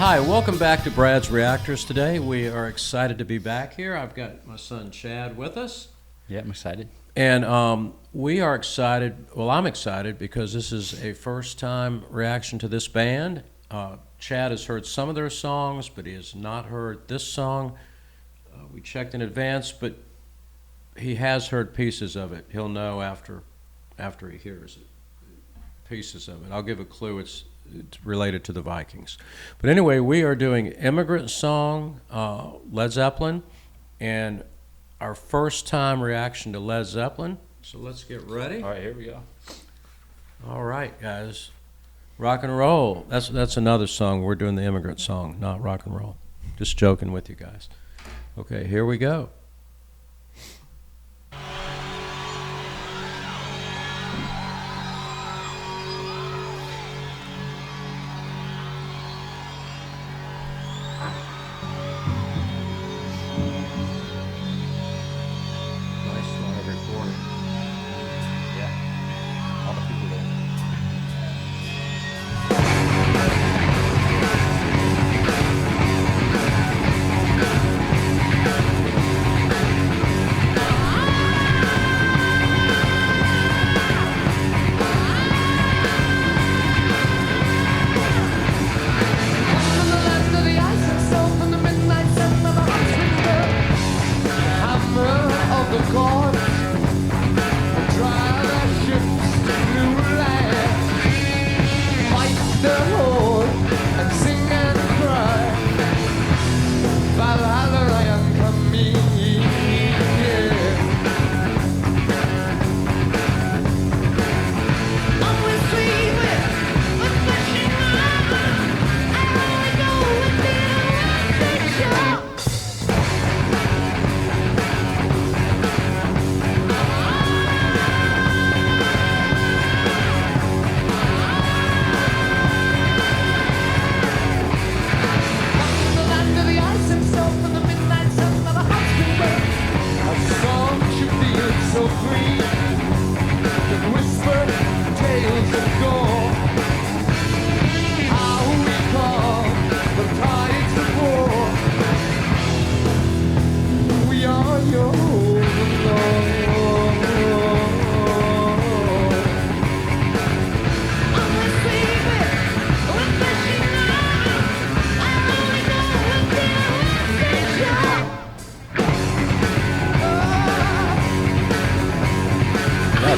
Hi, welcome back to Brad's Reactors today. We are excited to be back here. I've got my son Chad with us. Yeah, I'm excited. And we are excited. Well, I'm excited because this is a first-time reaction to this band. Chad has heard some of their songs, but he has not heard this song. We checked in advance, but he has heard pieces of it. He'll know after he hears it, pieces of it. I'll give a clue. It's related to the Vikings. But anyway, we are doing Immigrant song, Led Zeppelin, and our first time reaction to Led Zeppelin. So let's get ready. All right, here we go. All right, guys. Rock and roll. That's another song. We're doing the Immigrant song, not rock and roll. Just joking with you guys. Okay, here we go.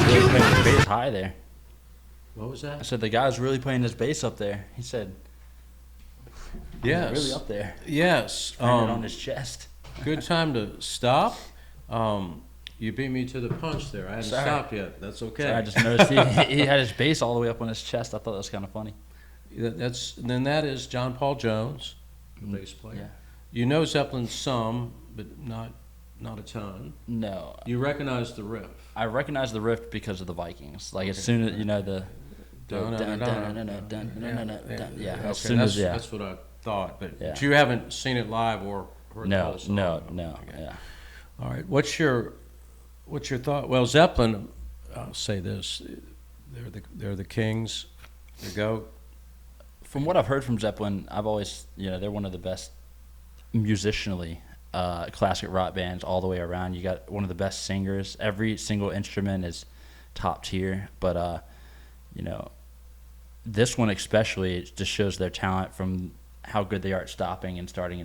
Really playing his bass high there. What was that? I said the guy's really playing his bass up there. He said, yes, really up there. Yes, It on his chest. Good time to stop. You beat me to the punch there. I hadn't stopped yet. That's okay. Sorry, I just noticed he had his bass all the way up on his chest. I thought that was kind of funny. That is John Paul Jones, the bass player. Yeah. You know Zeppelin some, but not a ton. No. You recognize the riff. I recognize the riff because of the Vikings. Like as soon as you know the yeah. As soon as that's what I thought. But you haven't seen it live or heard the whole song. No. Okay. Yeah. All right. What's your thought? Well, Zeppelin. I'll say this: they're the kings. The GOAT. From what I've heard from Zeppelin, I've always they're one of the best musicianally. Classic rock bands all the way around. You got one of the best singers. Every single instrument is top tier. But this one especially, it just shows their talent from how good they are at stopping and starting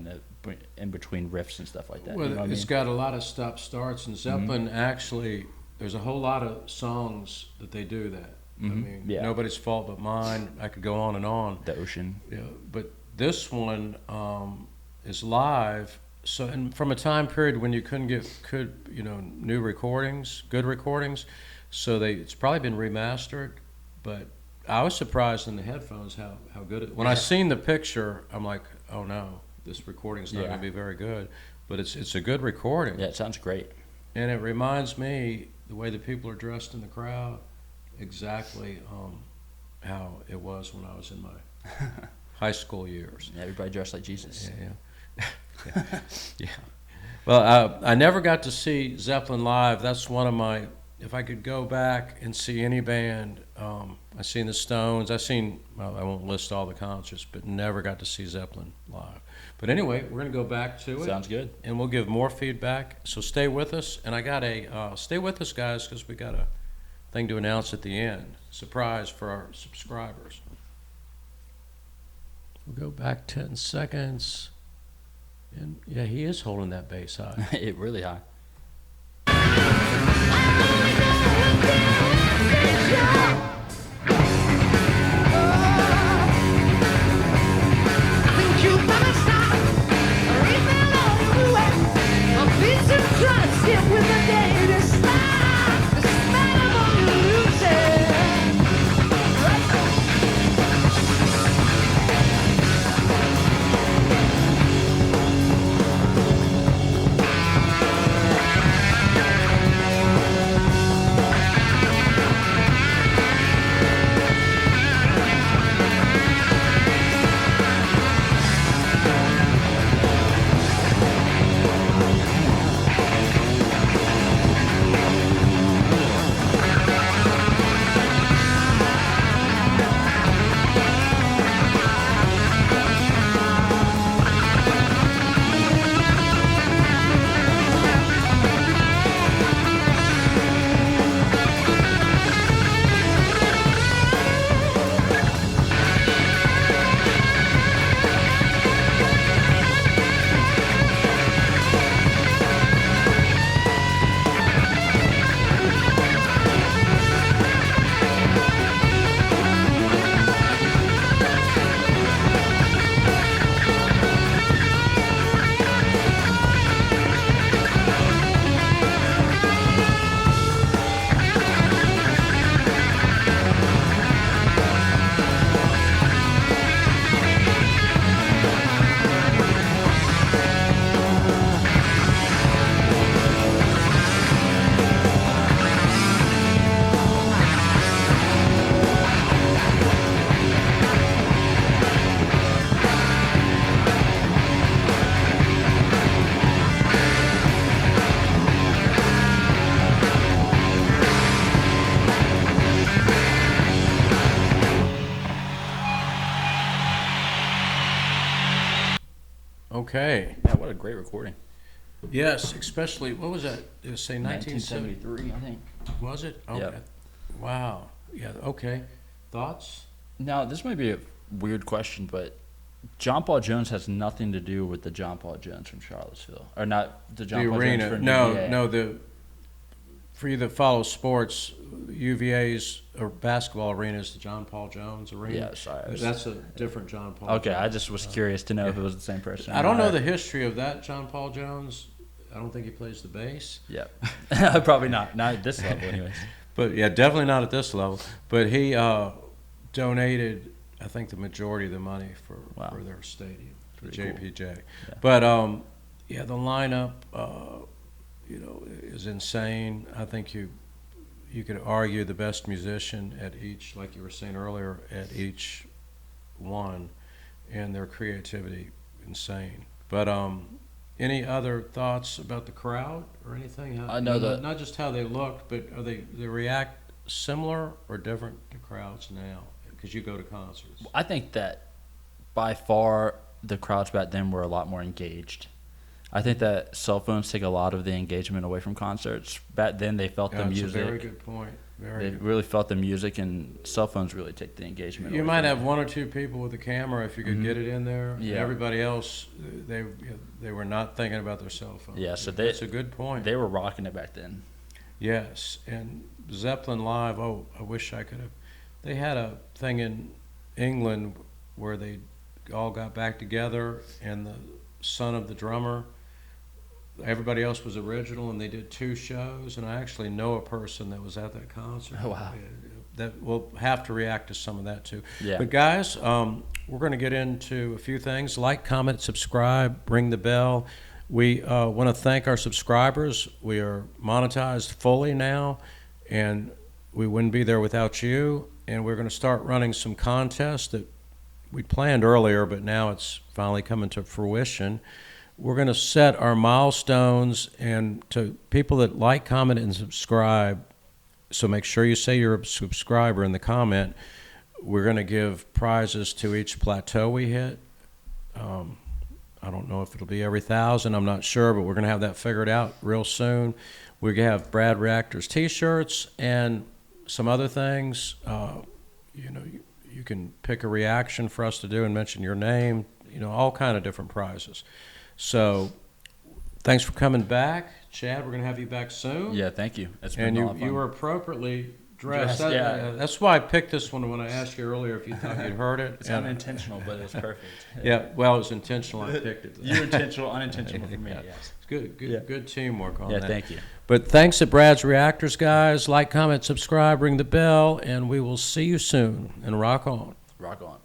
in between riffs and stuff like that. Well, it's got a lot of stop starts, and Zeppelin actually, there's a whole lot of songs that they do that. I mean, Nobody's Fault But Mine. I could go on and on. The Ocean. Yeah, but this one is live. So, and from a time period when you couldn't get new recordings, good recordings, so it's probably been remastered. But I was surprised in the headphones how good it. When I seen the picture, I'm like, oh no, this recording's not going to be very good. But it's a good recording. Yeah, it sounds great. And it reminds me the way the people are dressed in the crowd, exactly how it was when I was in my high school years. Yeah, everybody dressed like Jesus. Yeah. Yeah. Well, I never got to see Zeppelin live. That's one of my. If I could go back and see any band, I seen the Stones. Well, I won't list all the concerts, but never got to see Zeppelin live. But anyway, we're going to go back to it. Sounds good. And we'll give more feedback. So stay with us. And I got stay with us, guys, because we got a thing to announce at the end. Surprise for our subscribers. We'll go back 10 seconds. And yeah, he is holding that bass high. It really high. Okay. Yeah, what a great recording. Yes, especially, what was that? Did it say 1970? 1973, I think. Was it? Okay. Yep. Wow. Yeah, okay. Thoughts? Now, this might be a weird question, but John Paul Jones has nothing to do with the John Paul Jones from Charlottesville. Or not the John The Paul arena. Jones from No, UVA. no, for you that follow sports, UVA's basketball arena is the John Paul Jones arena. Yeah, sorry. That's a different John Paul Okay, Jones. I just was curious to know if it was the same person. I don't know the history of that John Paul Jones. I don't think he plays the bass. Yeah. Probably not. Not at this level, anyways. But yeah, definitely not at this level. But he donated, I think, the majority of the money for their stadium, for Pretty cool. JPJ. Yeah. But yeah, the lineup, is insane. I think you could argue the best musician at each, like you were saying earlier, at each one, and their creativity insane. But any other thoughts about the crowd or anything? How, I know that- not just how they looked, but are they react similar or different to crowds now? Because you go to concerts. I think that by far the crowds back then were a lot more engaged. I think that cell phones take a lot of the engagement away from concerts. Back then they felt the That's music. a very good point. Very They good. really felt the music, and cell phones really take the engagement You away might from have it. one or two people with a camera if you could get it in there. Yeah. Everybody else, they were not thinking about their cell phone. Yeah, so That's a good point. They were rocking it back then. Yes, and Zeppelin live. Oh, I wish I could have. They had a thing in England where they all got back together, and the son of the drummer. Everybody else was original, and they did 2 shows. And I actually know a person that was at that concert. Oh, wow. That we'll have to react to some of that too. Yeah. But guys, we're going to get into a few things. Like, comment, subscribe, ring the bell. We want to thank our subscribers. We are monetized fully now, and we wouldn't be there without you. And we're going to start running some contests that we planned earlier, but now it's finally coming to fruition. We're going to set our milestones, and to people that like, comment, and subscribe, So make sure you say you're a subscriber in the comment. We're going to give prizes to each plateau we hit. I don't know if it'll be every 1,000. I'm not sure, but we're going to have that figured out real soon. We're going to have Brad Reactors T-shirts and some other things. You can pick a reaction for us to do and mention your name. All kind of different prizes. So thanks for coming back. Chad, we're going to have you back soon. Yeah, thank you. It's been And a lot of fun. you were appropriately dressed. Yeah. That's why I picked this one when I asked you earlier if you thought you'd heard it. It's unintentional, but it was perfect. Yeah, well, it was intentional. I picked it. You're intentional, unintentional for me. Yeah. Yes. It's good, Yeah. good teamwork on Yeah, that. thank you. But thanks at Brad's Reactors, guys. Like, comment, subscribe, ring the bell, and we will see you soon. And rock on. Rock on.